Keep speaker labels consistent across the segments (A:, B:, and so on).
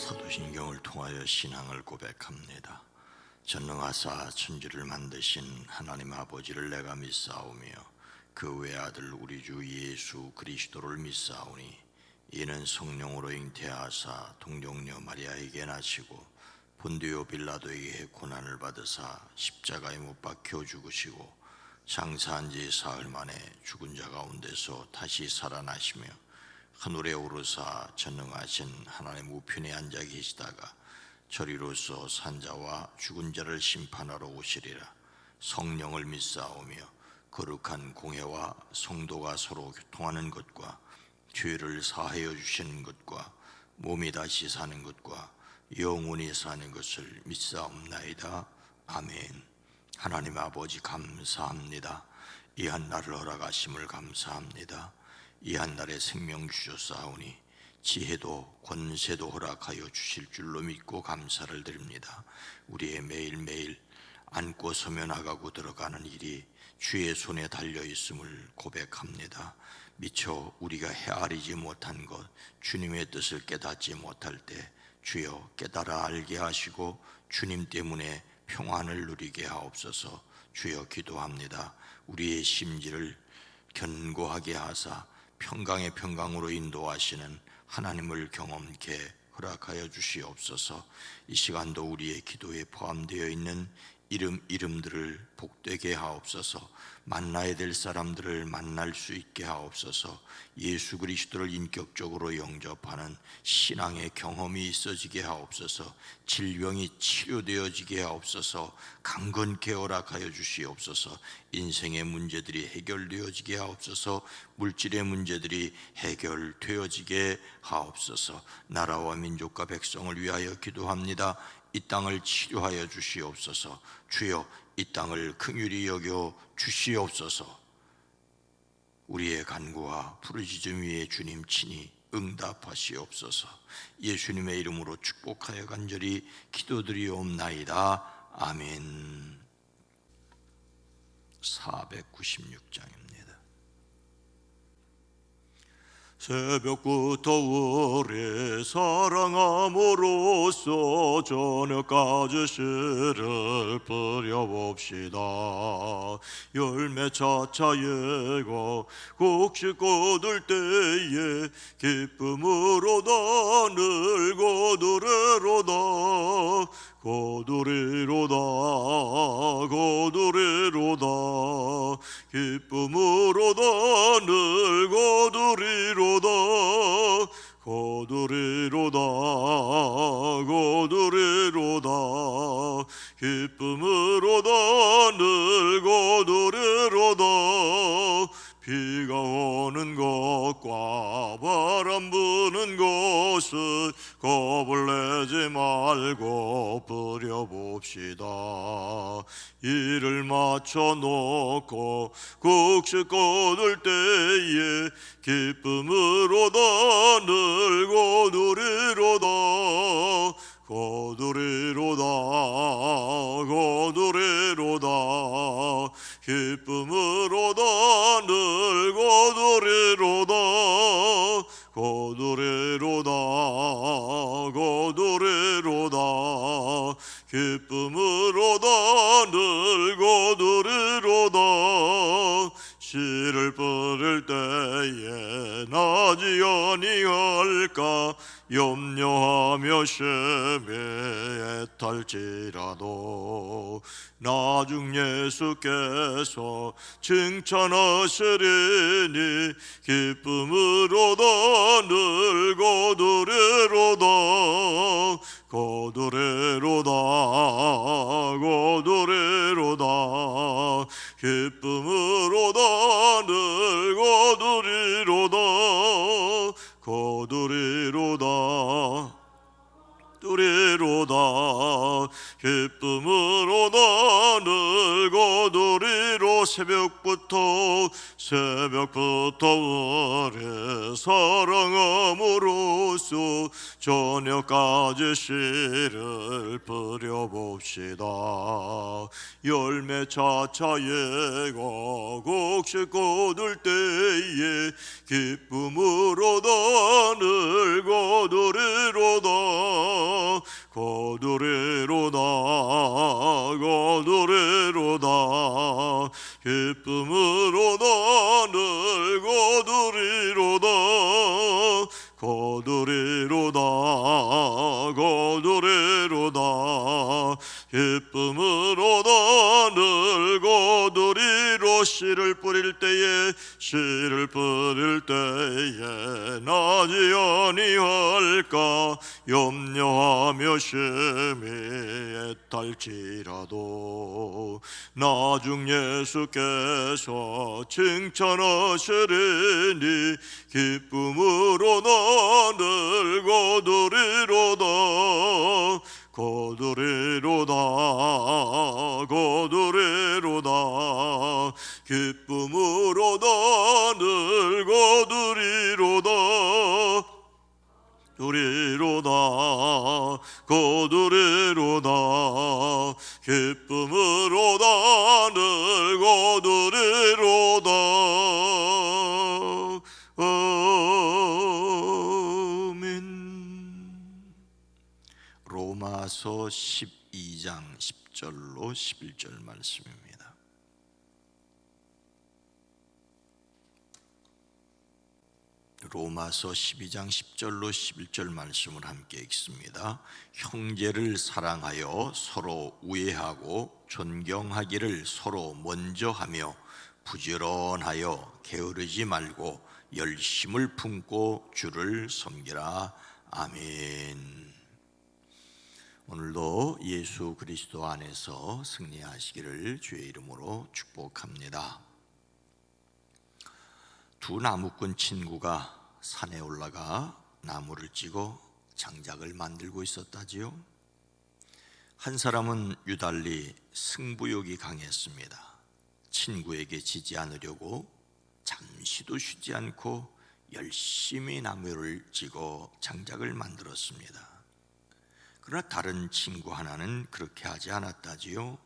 A: 사도신경을 통하여 신앙을 고백합니다. 전능하사 천지를 만드신 하나님 아버지를 내가 믿사오며 그 외아들 우리 주 예수 그리스도를 믿사오니 이는 성령으로 잉태하사 동정녀 마리아에게 나시고 본디오 빌라도에게 고난을 받으사 십자가에 못 박혀 죽으시고 장사한 지 사흘 만에 죽은 자 가운데서 다시 살아나시며 하늘에 오르사 전능하신 하나님 우편에 앉아 계시다가 저리로서 산자와 죽은 자를 심판하러 오시리라. 성령을 믿사오며 거룩한 공회와 성도가 서로 교통하는 것과 죄를 사하여 주시는 것과 몸이 다시 사는 것과 영원히 사는 것을 믿사옵나이다. 아멘. 하나님 아버지 감사합니다. 이 한날을 허락하심을 감사합니다. 이 한날에 생명 주셨사오니 지혜도 권세도 허락하여 주실 줄로 믿고 감사를 드립니다. 우리의 매일매일 앉고 서며 나가고 들어가는 일이 주의 손에 달려 있음을 고백합니다. 미처 우리가 헤아리지 못한 것, 주님의 뜻을 깨닫지 못할 때 주여 깨달아 알게 하시고 주님 때문에 평안을 누리게 하옵소서. 주여 기도합니다. 우리의 심지를 견고하게 하사 평강의 평강으로 인도하시는 하나님을 경험케 허락하여 주시옵소서. 이 시간도 우리의 기도에 포함되어 있는 이름들을 복되게 하옵소서. 만나야 될 사람들을 만날 수 있게 하옵소서. 예수 그리스도를 인격적으로 영접하는 신앙의 경험이 있어지게 하옵소서. 질병이 치료되어지게 하옵소서. 강건케 허락하여 주시옵소서. 인생의 문제들이 해결되어지게 하옵소서. 물질의 문제들이 해결되어지게 하옵소서. 나라와 민족과 백성을 위하여 기도합니다. 이 땅을 치료하여 주시옵소서. 주여 이 땅을 긍휼히 여겨 주시옵소서. 우리의 간구와 부르짖음 위에 주님 친히 응답하시옵소서. 예수님의 이름으로 축복하여 간절히 기도드리옵나이다. 아멘. 496장입니다.
B: 새벽부터 우리 사랑함으로써 저녁까지 씨를 뿌려봅시다. 열매 차차 예고 곡식 거둘 때에 기쁨으로다 늘 거두리로다 거두리로다 거두리로다 기쁨으로다 늘 거두리로다 거두리로다 거두리로다 기쁨으로다 늘 거두리로다 비가 오는 것과 바람 부는 것을 겁을 내지 말고 뿌려봅시다. 이를 맞춰놓고 곡식 거둘 때에 기쁨으로다 늘 거두리로다 거두리로다 거두리로다 기쁨으로다 늘 거두리로다 거두리로다 거두리로다 기쁨으로다 늘 거두리로다 씨를 뿌릴 때에 나지 아니할까 염려하며 심히 애탈지라도 나중 예수께서 칭찬하시리니 기쁨으로다 늘 거두리로다 거두리로다 거두리로다 기쁨으로다 늘 거두리로다 거두리로다 두리로다 기쁨으로다 늘 거두리로 새벽부터 우리 사랑함으로써 저녁까지 씨를 뿌려봅시다. 열매 차차 예고 곡식 거둘 때에 기쁨으로다 늘 거두리로다 거두리로다 거두리로다 기쁨으로 나를 거두리로다 거두리로다 거두리로다 기쁨으로 나를 거두리로 씨를 뿌릴 때에 나지 아니할까 염려하며 심히 애탈지라도 나중 예수께서 칭찬하시리니 기쁨으로 나를 거두리로다 거두리로다 거두리로다 기쁨으로 나를 거두리로다 두리로다 거두리로다 기쁨으로 나를 거두리로다 아멘.
A: 로마서 12장 10절로 11절 말씀입니다. 로마서 12장 10절로 11절 말씀을 함께 읽습니다. 형제를 사랑하여 서로 우애하고 존경하기를 서로 먼저 하며 부지런하여 게으르지 말고 열심을 품고 주를 섬기라. 아멘. 오늘도 예수 그리스도 안에서 승리하시기를 주의 이름으로 축복합니다. 두 나무꾼 친구가 산에 올라가 나무를 찌고 장작을 만들고 있었다지요. 한 사람은 유달리 승부욕이 강했습니다. 친구에게 지지 않으려고 잠시도 쉬지 않고 열심히 나무를 찌고 장작을 만들었습니다. 그러나 다른 친구 하나는 그렇게 하지 않았다지요.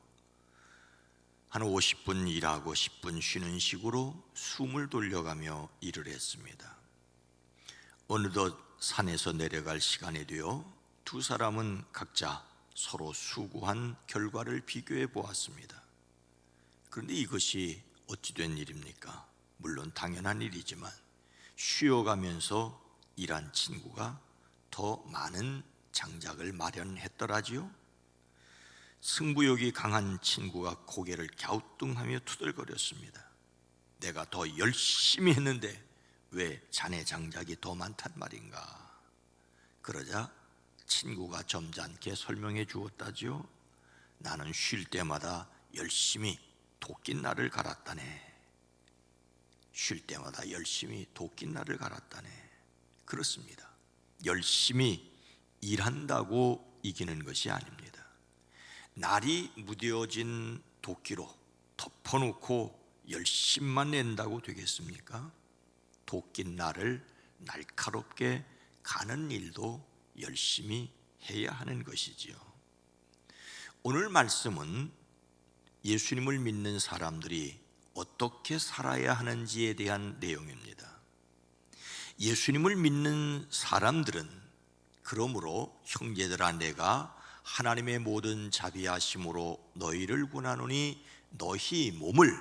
A: 한 50분 일하고 10분 쉬는 식으로 숨을 돌려가며 일을 했습니다. 어느덧 산에서 내려갈 시간이 되어 두 사람은 각자 서로 수고한 결과를 비교해 보았습니다. 그런데 이것이 어찌 된 일입니까? 물론 당연한 일이지만 쉬어가면서 일한 친구가 더 많은 장작을 마련했더라지요. 승부욕이 강한 친구가 고개를 갸우뚱하며 투덜거렸습니다. 내가 더 열심히 했는데 왜 자네 장작이 더 많단 말인가? 그러자 친구가 점잖게 설명해 주었다지요. 나는 쉴 때마다 열심히 도끼날을 갈았다네. 쉴 때마다 열심히 도끼날을 갈았다네. 그렇습니다. 열심히 일한다고 이기는 것이 아닙니다. 날이 무뎌진 도끼로 덮어놓고 열심만 낸다고 되겠습니까? 도끼날을 날카롭게 가는 일도 열심히 해야 하는 것이지요. 오늘 말씀은 예수님을 믿는 사람들이 어떻게 살아야 하는지에 대한 내용입니다. 예수님을 믿는 사람들은 그러므로 형제들아 내가 하나님의 모든 자비하심으로 너희를 구하노니 너희 몸을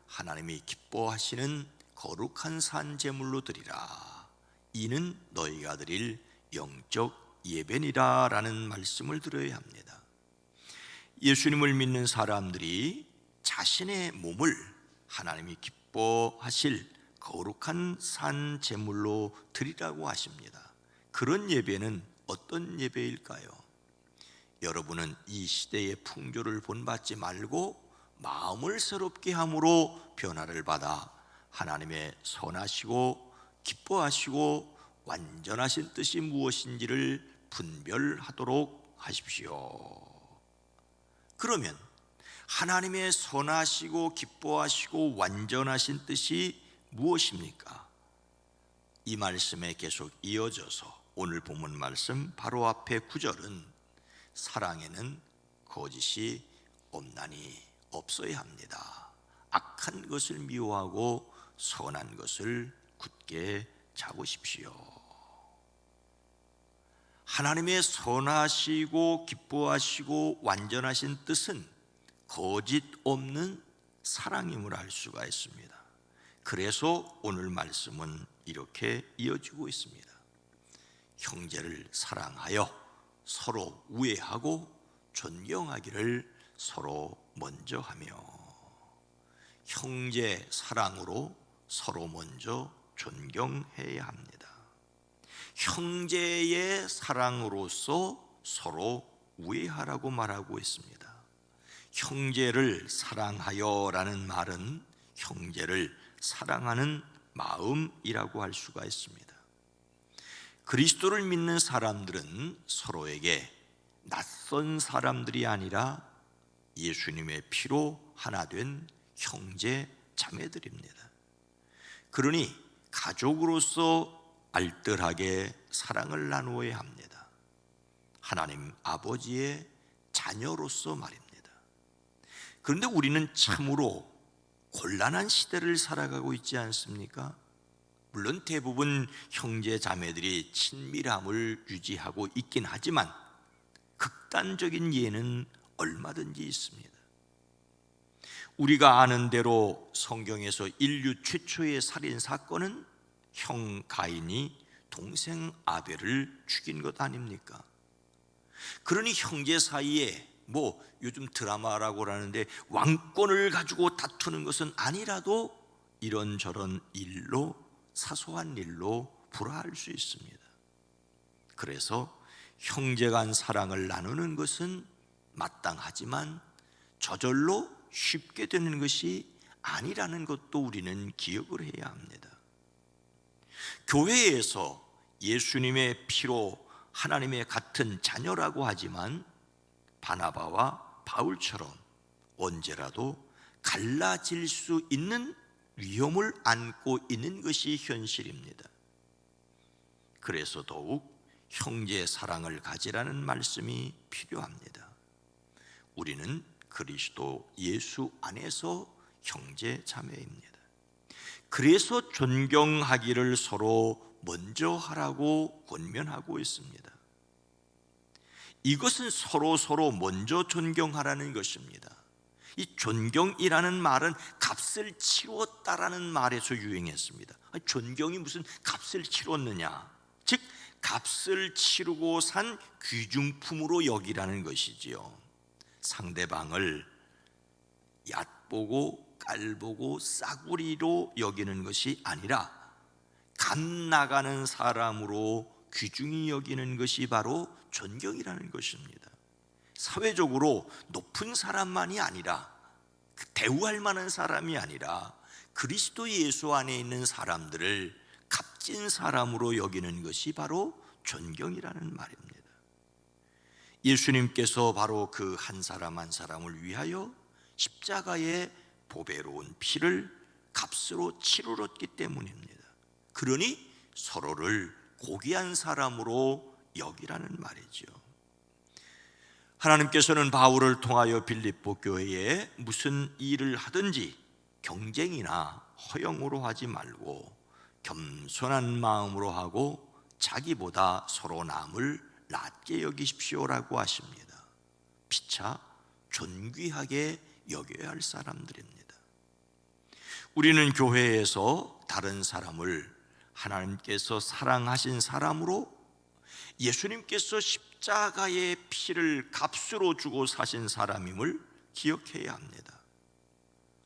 A: 하나님이 기뻐하시는 거룩한 산 제물로 드리라. 이는 너희가 드릴 영적 예배니라 라는 말씀을 들어야 합니다. 예수님을 믿는 사람들이 자신의 몸을 하나님이 기뻐하실 거룩한 산 제물로 드리라고 하십니다. 그런 예배는 어떤 예배일까요? 여러분은 이 시대의 풍조를 본받지 말고 마음을 새롭게 함으로 변화를 받아 하나님의 선하시고 기뻐하시고 완전하신 뜻이 무엇인지를 분별하도록 하십시오. 그러면 하나님의 선하시고 기뻐하시고 완전하신 뜻이 무엇입니까? 이 말씀에 계속 이어져서 오늘 본문 말씀 바로 앞에 9절은 사랑에는 거짓이 없나니 없어야 합니다. 악한 것을 미워하고 선한 것을 굳게 잡으십시오. 하나님의 선하시고 기뻐하시고 완전하신 뜻은 거짓 없는 사랑임을 알 수가 있습니다. 그래서 오늘 말씀은 이렇게 이어지고 있습니다. 형제를 사랑하여 서로 우애하고 존경하기를 서로 먼저 하며, 형제 사랑으로 서로 먼저 존경해야 합니다. 형제의 사랑으로서 서로 우애하라고 말하고 있습니다. 형제를 사랑하여라는 말은 형제를 사랑하는 마음이라고 할 수가 있습니다. 그리스도를 믿는 사람들은 서로에게 낯선 사람들이 아니라 예수님의 피로 하나 된 형제 자매들입니다. 그러니 가족으로서 알뜰하게 사랑을 나누어야 합니다. 하나님 아버지의 자녀로서 말입니다. 그런데 우리는 참으로 곤란한 시대를 살아가고 있지 않습니까? 물론 대부분 형제 자매들이 친밀함을 유지하고 있긴 하지만 극단적인 예는 얼마든지 있습니다. 우리가 아는 대로 성경에서 인류 최초의 살인 사건은 형 가인이 동생 아벨을 죽인 것 아닙니까? 그러니 형제 사이에 요즘 드라마라고 하는데 왕권을 가지고 다투는 것은 아니라도 이런저런 일로, 사소한 일로 불화할 수 있습니다. 그래서 형제 간 사랑을 나누는 것은 마땅하지만 저절로 쉽게 되는 것이 아니라는 것도 우리는 기억을 해야 합니다. 교회에서 예수님의 피로 하나님의 같은 자녀라고 하지만 바나바와 바울처럼 언제라도 갈라질 수 있는 위험을 안고 있는 것이 현실입니다. 그래서 더욱 형제 사랑을 가지라는 말씀이 필요합니다. 우리는 그리스도 예수 안에서 형제 자매입니다. 그래서 존경하기를 서로 먼저 하라고 권면하고 있습니다. 이것은 서로 먼저 존경하라는 것입니다. 이 존경이라는 말은 값을 치렀다라는 말에서 유행했습니다. 존경이 무슨 값을 치렀느냐? 즉 값을 치르고 산 귀중품으로 여기라는 것이지요. 상대방을 얕보고 깔보고 싸구리로 여기는 것이 아니라 값 나가는 사람으로 귀중히 여기는 것이 바로 존경이라는 것입니다. 사회적으로 높은 사람만이 아니라, 대우할 만한 사람이 아니라 그리스도 예수 안에 있는 사람들을 값진 사람으로 여기는 것이 바로 존경이라는 말입니다. 예수님께서 바로 그 한 사람 한 사람을 위하여 십자가의 보배로운 피를 값으로 치르렀기 때문입니다. 그러니 서로를 고귀한 사람으로 여기라는 말이죠. 하나님께서는 바울을 통하여 빌립보 교회에 무슨 일을 하든지 경쟁이나 허영으로 하지 말고 겸손한 마음으로 하고 자기보다 서로 남을 낮게 여기십시오라고 하십니다. 피차 존귀하게 여겨야 할 사람들입니다. 우리는 교회에서 다른 사람을 하나님께서 사랑하신 사람으로, 예수님께서 십자가의 피를 값으로 주고 사신 사람임을 기억해야 합니다.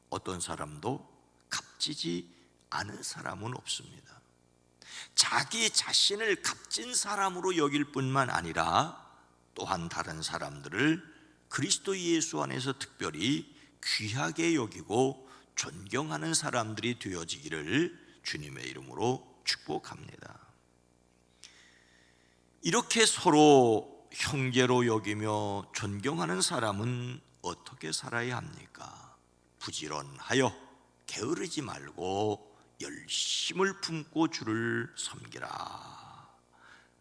A: 어떤 사람도 값지지 않은 사람은 없습니다. 자기 자신을 값진 사람으로 여길 뿐만 아니라 또한 다른 사람들을 그리스도 예수 안에서 특별히 귀하게 여기고 존경하는 사람들이 되어지기를 주님의 이름으로 축복합니다. 이렇게 서로 형제로 여기며 존경하는 사람은 어떻게 살아야 합니까? 부지런하여 게으르지 말고 열심을 품고 주를 섬기라.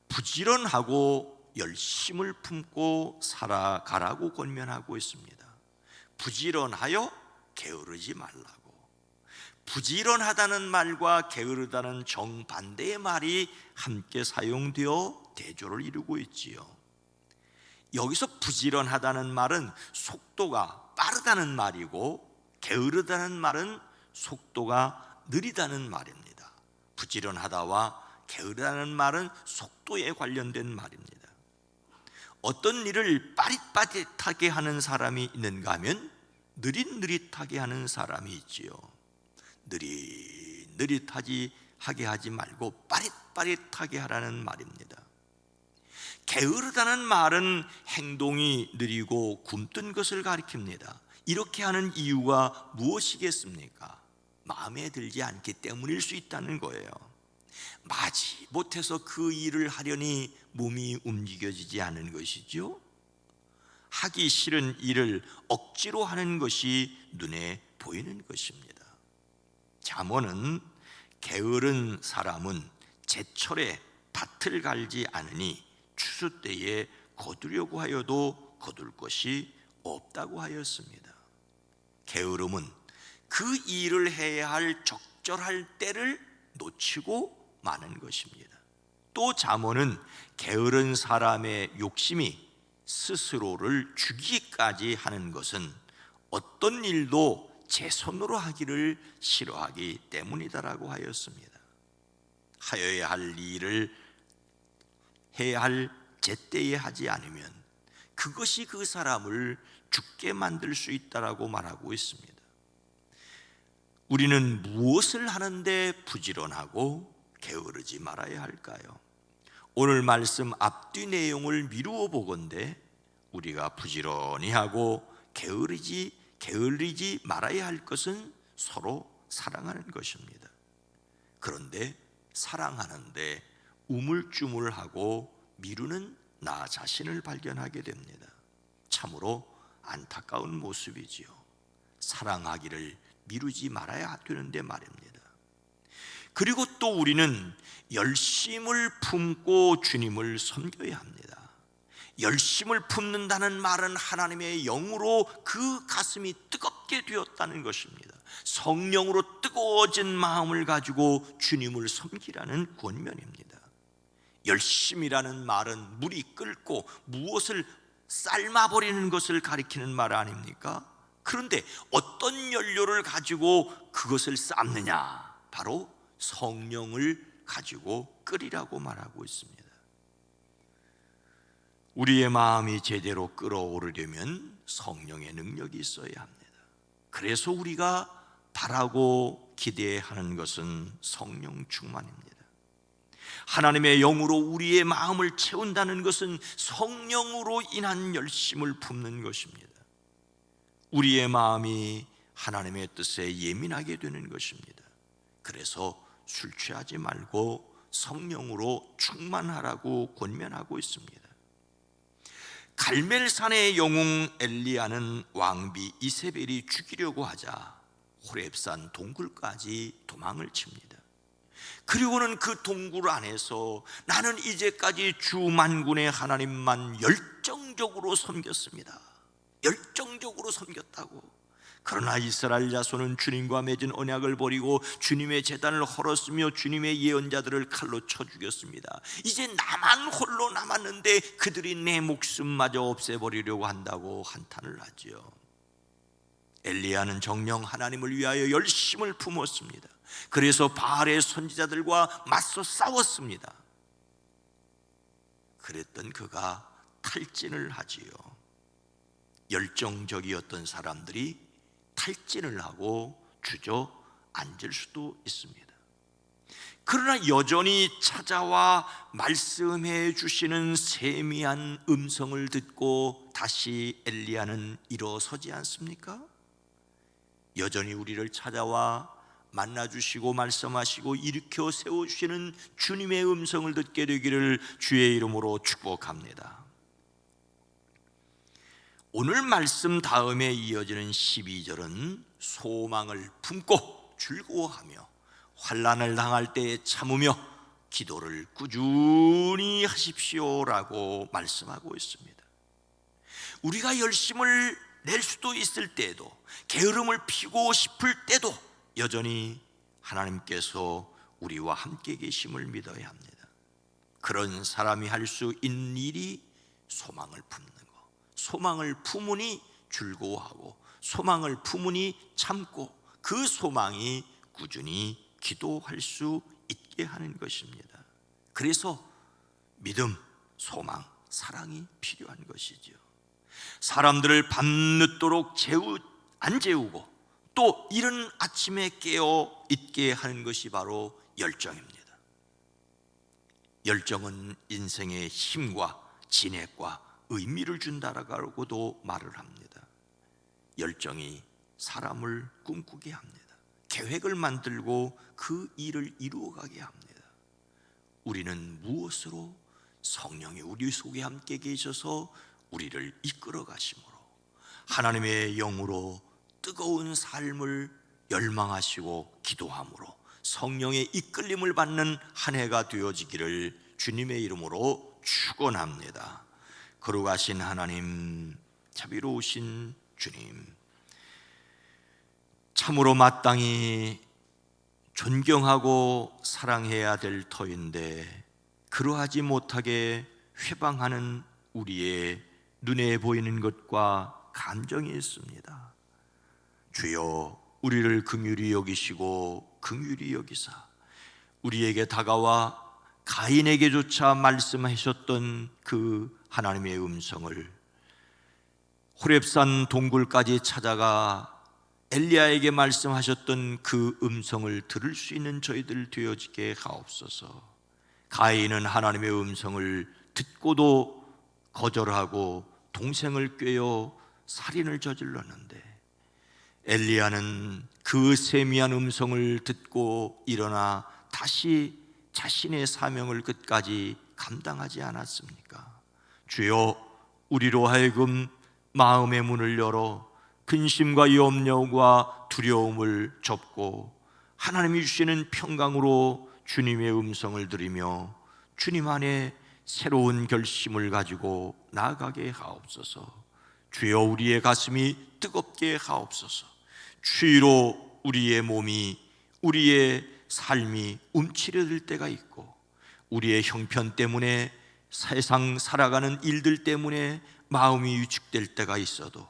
A: 부지런하고 열심을 품고 살아가라고 권면하고 있습니다. 부지런하여 게으르지 말라고. 부지런하다는 말과 게으르다는 정반대의 말이 함께 사용되어 대조를 이루고 있지요. 여기서 부지런하다는 말은 속도가 빠르다는 말이고, 게으르다는 말은 속도가 느리다는 말입니다. 부지런하다와 게으르다는 말은 속도에 관련된 말입니다. 어떤 일을 빠릿빠릿하게 하는 사람이 있는가 하면 느릿느릿하게 하는 사람이 있지요. 느릿느릿하게 하지 말고 빠릿빠릿하게 하라는 말입니다. 게으르다는 말은 행동이 느리고 굼뜬 것을 가리킵니다. 이렇게 하는 이유가 무엇이겠습니까? 마음에 들지 않기 때문일 수 있다는 거예요. 마지 못해서 그 일을 하려니 몸이 움직여지지 않은 것이죠. 하기 싫은 일을 억지로 하는 것이 눈에 보이는 것입니다. 잠언은 게으른 사람은 제철에 밭을 갈지 않으니 추수 때에 거두려고 하여도 거둘 것이 없다고 하였습니다. 게으름은 그 일을 해야 할 적절할 때를 놓치고 마는 것입니다. 또 잠언은 게으른 사람의 욕심이 스스로를 죽이기까지 하는 것은 어떤 일도 제 손으로 하기를 싫어하기 때문이다라고 하였습니다. 하여야 할 일을 해야 할 제때에 하지 않으면 그것이 그 사람을 죽게 만들 수 있다라고 말하고 있습니다. 우리는 무엇을 하는데 부지런하고 게으르지 말아야 할까요? 오늘 말씀 앞뒤 내용을 미루어 보건대 우리가 부지런히 하고 게으르지 말아야 할 것은 서로 사랑하는 것입니다. 그런데 사랑하는데 우물쭈물하고 미루는 나 자신을 발견하게 됩니다. 참으로 안타까운 모습이지요. 사랑하기를 미루지 말아야 되는데 말입니다. 그리고 또 우리는 열심을 품고 주님을 섬겨야 합니다. 열심을 품는다는 말은 하나님의 영으로 그 가슴이 뜨겁게 되었다는 것입니다. 성령으로 뜨거워진 마음을 가지고 주님을 섬기라는 권면입니다. 열심이라는 말은 물이 끓고 무엇을 삶아버리는 것을 가리키는 말 아닙니까? 그런데 어떤 연료를 가지고 그것을 삶느냐? 바로 성령을 가지고 끓이라고 말하고 있습니다. 우리의 마음이 제대로 끓어오르려면 성령의 능력이 있어야 합니다. 그래서 우리가 바라고 기대하는 것은 성령 충만입니다. 하나님의 영으로 우리의 마음을 채운다는 것은 성령으로 인한 열심을 품는 것입니다. 우리의 마음이 하나님의 뜻에 예민하게 되는 것입니다. 그래서 술 취하지 말고 성령으로 충만하라고 권면하고 있습니다. 갈멜산의 영웅 엘리야는 왕비 이세벨이 죽이려고 하자 호렙산 동굴까지 도망을 칩니다. 그리고는 그 동굴 안에서 나는 이제까지 주 만군의 하나님만 열정적으로 섬겼습니다. 열정적으로 섬겼다고. 그러나 이스라엘 자손은 주님과 맺은 언약을 버리고 주님의 제단을 헐었으며 주님의 예언자들을 칼로 쳐 죽였습니다. 이제 나만 홀로 남았는데 그들이 내 목숨마저 없애버리려고 한다고 한탄을 하지요. 엘리야는 정녕 하나님을 위하여 열심을 품었습니다. 그래서 바알의 선지자들과 맞서 싸웠습니다. 그랬던 그가 탈진을 하지요. 열정적이었던 사람들이 탈진을 하고 주저앉을 수도 있습니다. 그러나 여전히 찾아와 말씀해 주시는 세미한 음성을 듣고 다시 엘리야는 일어서지 않습니까? 여전히 우리를 찾아와 만나주시고 말씀하시고 일으켜 세워주시는 주님의 음성을 듣게 되기를 주의 이름으로 축복합니다. 오늘 말씀 다음에 이어지는 12절은 소망을 품고 즐거워하며 환난을 당할 때에 참으며 기도를 꾸준히 하십시오라고 말씀하고 있습니다. 우리가 열심을 낼 수도 있을 때에도 게으름을 피우고 싶을 때도 여전히 하나님께서 우리와 함께 계심을 믿어야 합니다. 그런 사람이 할 수 있는 일이 소망을 품는 거. 소망을 품으니 즐거워하고, 소망을 품으니 참고, 그 소망이 꾸준히 기도할 수 있게 하는 것입니다. 그래서 믿음, 소망, 사랑이 필요한 것이죠. 사람들을 밤늦도록 안 재우고 또 이른 아침에 깨어 있게 하는 것이 바로 열정입니다. 열정은 인생의 힘과 진액과 의미를 준다라고도 말을 합니다. 열정이 사람을 꿈꾸게 합니다. 계획을 만들고 그 일을 이루어가게 합니다. 우리는 무엇으로? 성령이 우리 속에 함께 계셔서 우리를 이끌어 가심으로, 하나님의 영으로 뜨거운 삶을 열망하시고 기도함으로 성령의 이끌림을 받는 한 해가 되어지기를 주님의 이름으로 축원합니다. 거룩하신 하나님, 자비로우신 주님, 참으로 마땅히 존경하고 사랑해야 될 터인데 그러하지 못하게 회방하는 우리의 눈에 보이는 것과 감정이 있습니다. 주여, 우리를 긍휼히 여기시고 긍휼히 여기사 우리에게 다가와 가인에게조차 말씀하셨던 그 하나님의 음성을 호렙산 동굴까지 찾아가 엘리야에게 말씀하셨던 그 음성을 들을 수 있는 저희들 되어지게 하옵소서. 가인은 하나님의 음성을 듣고도 거절하고 동생을 꾀어 살인을 저질렀는데, 엘리야는 그 세미한 음성을 듣고 일어나 다시 자신의 사명을 끝까지 감당하지 않았습니까? 주여, 우리로 하여금 마음의 문을 열어 근심과 염려와 두려움을 접고 하나님이 주시는 평강으로 주님의 음성을 들으며 주님 안에 새로운 결심을 가지고 나아가게 하옵소서. 주여, 우리의 가슴이 뜨겁게 하옵소서. 추위로 우리의 몸이, 우리의 삶이 움츠려들 때가 있고, 우리의 형편 때문에, 세상 살아가는 일들 때문에 마음이 위축될 때가 있어도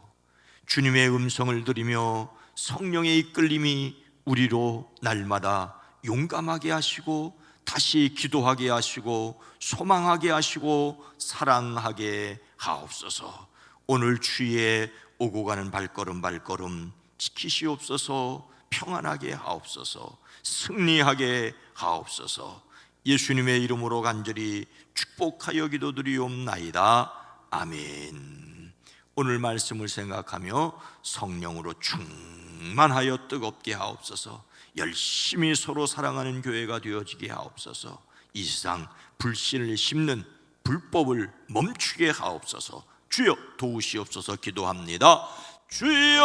A: 주님의 음성을 들으며 성령의 이끌림이 우리로 날마다 용감하게 하시고 다시 기도하게 하시고 소망하게 하시고 사랑하게 하옵소서. 오늘 주위에 오고 가는 발걸음 지키시옵소서. 평안하게 하옵소서. 승리하게 하옵소서. 예수님의 이름으로 간절히 축복하여 기도드리옵나이다. 아멘. 오늘 말씀을 생각하며 성령으로 충만하여 뜨겁게 하옵소서. 열심히 서로 사랑하는 교회가 되어지게 하옵소서. 이 세상 불신을 심는 불법을 멈추게 하옵소서. 주여 도우시옵소서. 기도합니다. 주여